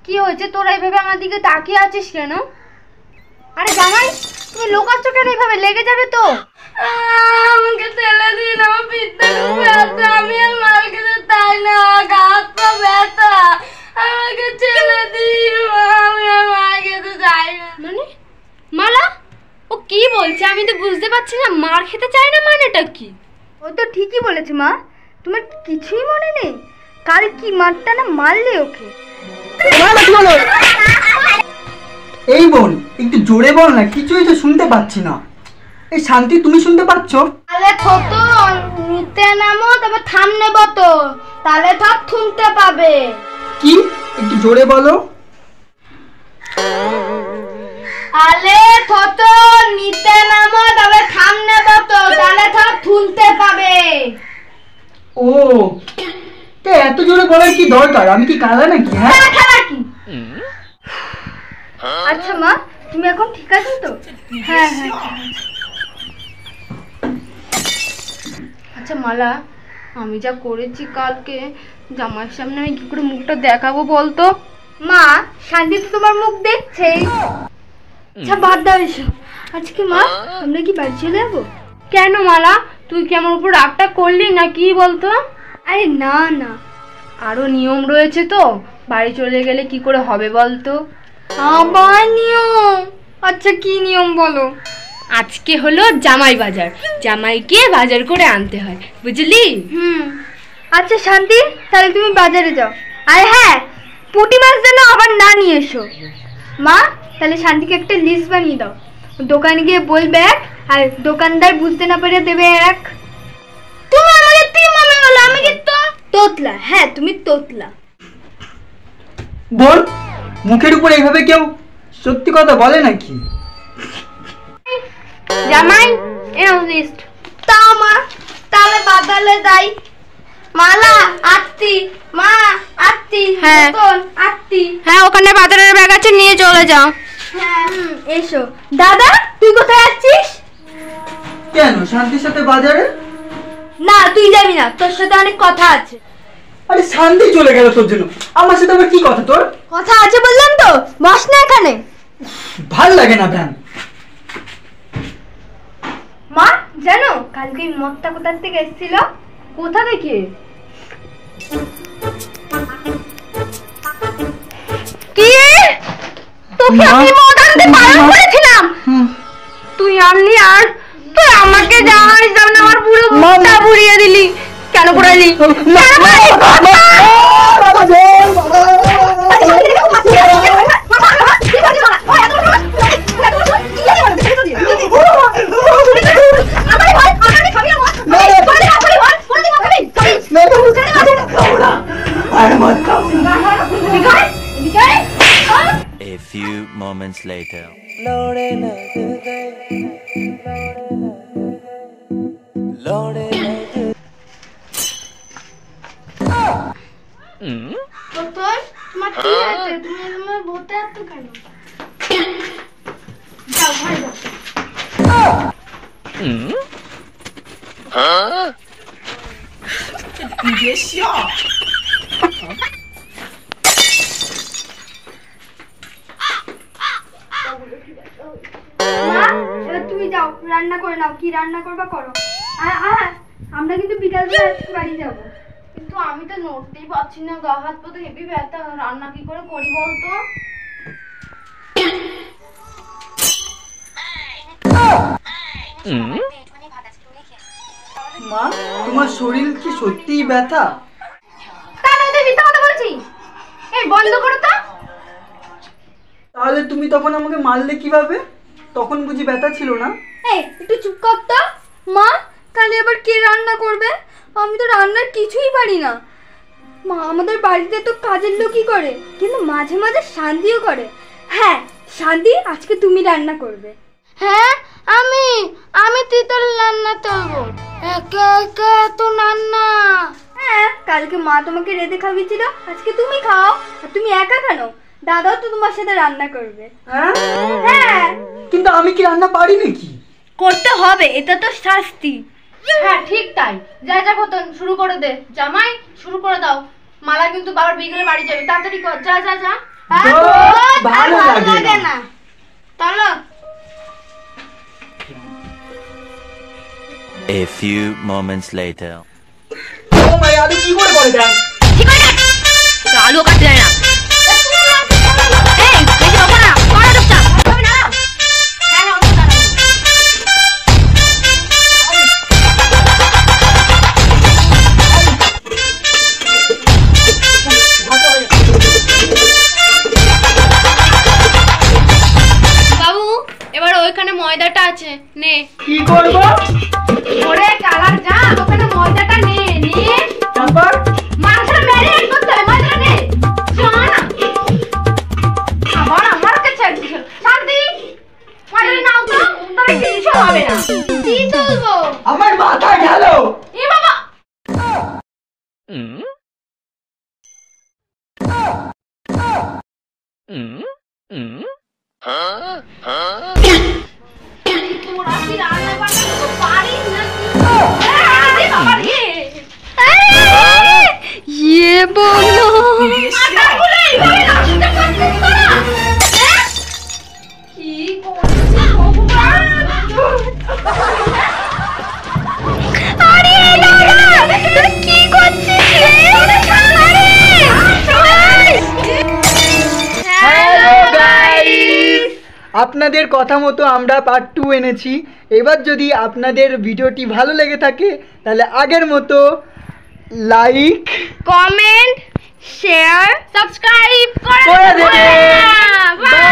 কি হয়েছে তোরা এইভাবে আমার দিকে তাকিয়ে আছিস কেন? আরে জামাই, তুমি লুকাচ্ছ কেন? এইভাবে লেগে যাবে তো। আমাকে ঠেলে দিন, আমার পিঠটা খুব ব্যথা, আমি আর মাল খেতে চাই না, হাত পা ব্যথা, আমাকে ঠেলে দিন, আমি আর মাল খেতে চাই না। মানে মালা, ও কি বলছে আমি তো বুঝতে পারছি না। মার খেতে চায় না মানেটা কি? ও তো ঠিকই বলেছে মা, তোমার কিছুই মনে নেই? কাল কি মারটা না মারলে ওকে। এই বোন, একটু জোরে বল না, কিছুই তো শুনতে পাচ্ছি না। এই শান্তি, তুমি শুনতে পাচ্ছ? তাহলে ছোট নিতে নামো, তবে থাম নেব তো, তাহলে সব শুনতে পাবে। কি? একটু জোরে বলো। আলে ছোট নিতে নামো, তবে থাম নেব তো, তাহলে সব শুনতে পাবে। ও, তা এত জোরে বলার কি দরকার? আমি কি কালা নাকি? হ্যাঁ, খেলা কি? আচ্ছা মা, তুমি এখন ঠিক আছো তো? হ্যাঁ হ্যাঁ। আচ্ছা মালা, আমি যা করেছি কালকে, জামাইয়ের সামনে আমি কি করে মুখটা দেখাবো বলতো? মা, শান্তি তো তোমার মুখ দেখছেই। আচ্ছা বাদ দাও এসব। আজকে মা, আমরা কি বাড়ি চলে যাবো? কেন মালা, তুই কি আমার উপর রাগটা করলি না কি বলতো? আরে না না, আরো নিয়ম রয়েছে তো, বাড়ি চলে গেলে কি করে হবে বলতো? আবার নিয়ম? আচ্ছা কি নিয়ম বলো? আজকে হলো জামাই বাজার, জামাইকে বাজার করে আনতে হয়, বুঝলি? আচ্ছা শান্তি, তাহলে তুমি বাজারে যাও। আর হ্যাঁ, পুঁটি মাছ যেন আবার না নিয়ে এসো। মা, তাহলে শান্তিকে একটা লিস্ট বানিয়ে দাও, দোকানে গিয়ে বলবে এক, আর দোকানদার বুঝতে না পেরে দেবে এক। তুমি আমাকে তুই মনে হলো, আমি কি তোতলা? হ্যাঁ তুমি তোতলা। বোন, মুখের উপর এইভাবে কেউ সত্যি কথা বলে নাকি? জামাই, এও লিস্ট। তা মা, তাহলে বাদালে যাই। মালা আত্তি, মা আত্তি, হ্যাঁ আত্তি। হ্যাঁ, ওখানে বাজারের ব্যাগ আছে, নিয়ে চলে যাও। হ্যাঁ এসো। দাদা, তুই কোথায় যাচ্ছিস? কেন, শান্তির সাথে বাজারে? না তুই যাবি না, তোর সাথে অনেক কথা আছে। আরে শান্তি চলে গেল তোর জন্য, আমার সাথে আবার কি কথা তোর? কথা আছে বললাম তো, বস না এখানে। ভাল লাগে না ব্যান। মা জানো কালকে এই মদটা কোথা থেকে এসেছিল? কোথা থেকে? কি? তোকে আমি মদ আনতে বারণ করেছিলাম, তুই আনলি আর তুই আমাকে জামাইয়ের সামনে আমার পুরো মুখটা পুড়িয়ে দিলি। কেন পুড়ালি? A few moments later. তোমার কি আছে? তুমি আমার বলতে আসছো কেন? যাও ঘরে যাও। তুমি যাও রান্না করে নাও, কি রান্না করবা করো। আমরা কিন্তু বিকালবেলা বাড়ি যাবো। কিন্তু আমি তো নড়তেই পারছি না, গা হাত পা তো হেভি ব্যথা, রান্না কি করে করি বলতো? মা, তোমার শরীর কি সত্যিই ব্যথা? তাহলে তুই মিথ্যা কথা বলছিস, এই বন্ধ করো তো। তাহলে তুমি তখন আমাকে মারলে কিভাবে? তখন বুঝি ব্যথা ছিল না? এই একটু চুপ কর তো। মা, তাহলে এবার কে রান্না করবে? আমি তো রান্নার কিছুই পারি না। মা আমাদের বাড়িতে তো কাজের লোকই করে, কিন্তু মাঝে মাঝে শান্তিও করে। হ্যাঁ শান্তি, আজকে তুমি রান্না করবে। হ্যাঁ আমি তিতল রান্না করবো। একা একা তো রান্না। হ্যাঁ, কালকে মা তোমাকে রেঁধে খাওয়িয়েছিল, আজকে তুমি খাও। আর তুমি একা কেন? দাদাও তো তোমার সাথে রান্না করবে। হ্যাঁ, হ্যাঁ কিন্তু আমি আমি কি রান্না পারি নাকি? করতে হবে, এটা তো শাস্তি। হ্যাঁ ঠিক তাই, যা যা কতন শুরু করে দে। জামাই শুরু করে দাও, মালা কিন্তু বাবার বিকেলে বাড়ি যাবে, তাড়াতাড়ি কর, যা যা যা। ভালো লাগে না। চলো। A few moments later. ও মাই, আলু কি করে বলে দেখ? আলু কাটতে যায় না। এই বেশি বকো না, করো চুপচাপ। হবে না। হ্যাঁ হ্যাঁ, ওটা দাঁড়াও। বাবু এবার ওইখানে ময়দাটা আছে, নে। কি করবো? ওরে কালার যা, ওখানে ময়দাটা নে নে। তারপর মাংসটা ম্যারিনেট করতে হবে, ময়দাটা নে। যা না। আবার আমার কাছে আসছে। শান্তি, ময়দাটা নাও তো, তাহলে কিছু হবে না। কি চলবো? আমার মাথা গেল। এ বাবা। তোরা কি রান্না বান্না কিছু পারিস নাকি? আরে বাবা রে। ইয়ে বলো। আটাগুলো এইভাবে নষ্ট করছিস তোরা? হ্যাঁ? কি করছিস ভগবান? আরে দাদা, তুই কি করছিস রে? হ্যালো গাইস, আপনাদের কথা মতো আমরা পার্ট 2 এনেছি। এবার যদি আপনাদের ভিডিওটি ভালো লেগে থাকে তাহলে আগের মতো লাইক কমেন্ট, শেয়ার, সাবস্ক্রাইব করে দেবেন। বাই।